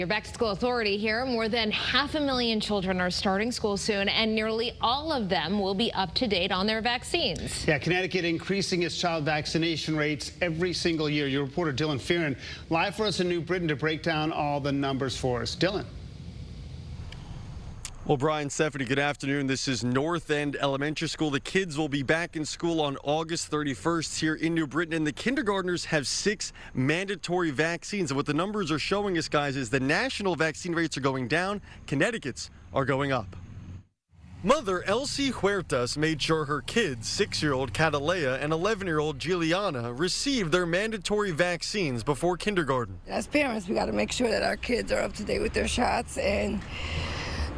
Your back-to-school authority here. More than 500,000 children are starting school soon, and nearly all of them will be up to date on their vaccines. Yeah, Connecticut increasing its child vaccination rates every single year. Your reporter Dylan Fearon live for us in New Britain to break down all the numbers for us. Dylan. Well, Brian, Stephanie, good afternoon. This is North End Elementary School. The kids will be back in school on August 31st here in New Britain, and the kindergartners have 6 mandatory vaccines. And what the numbers are showing us, guys, is the national vaccine rates are going down. Connecticut's are going up. Mother Elsie Huertas made sure her kids, 6-year-old Catalea and 11-year-old Giuliana, received their mandatory vaccines before kindergarten. As parents, we got to make sure that our kids are up to date with their shots and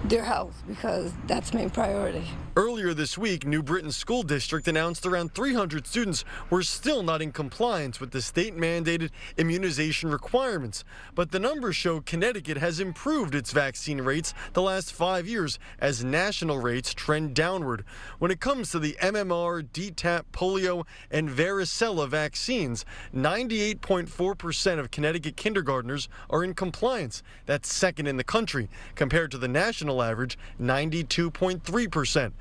their health, because that's main priority. Earlier this week, New Britain School District announced around 300 students were still not in compliance with the state-mandated immunization requirements. But the numbers show Connecticut has improved its vaccine rates the last 5 years as national rates trend downward. When it comes to the MMR, DTaP, polio, and varicella vaccines, 98.4% of Connecticut kindergartners are in compliance. That's second in the country, compared to the national average, 92.3%.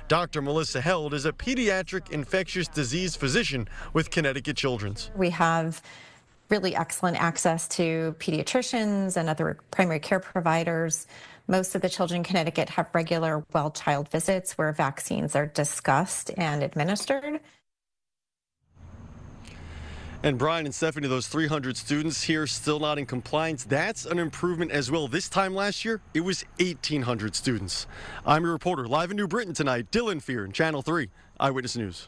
Dr. Melissa Held is a pediatric infectious disease physician with Connecticut Children's. We have really excellent access to pediatricians and other primary care providers. Most of the children in Connecticut have regular well child visits where vaccines are discussed and administered. And Brian and Stephanie, those 300 students here still not in compliance, that's an improvement as well. This time last year, it was 1,800 students. I'm your reporter live in New Britain tonight, Dylan Fearon, Channel 3 Eyewitness News.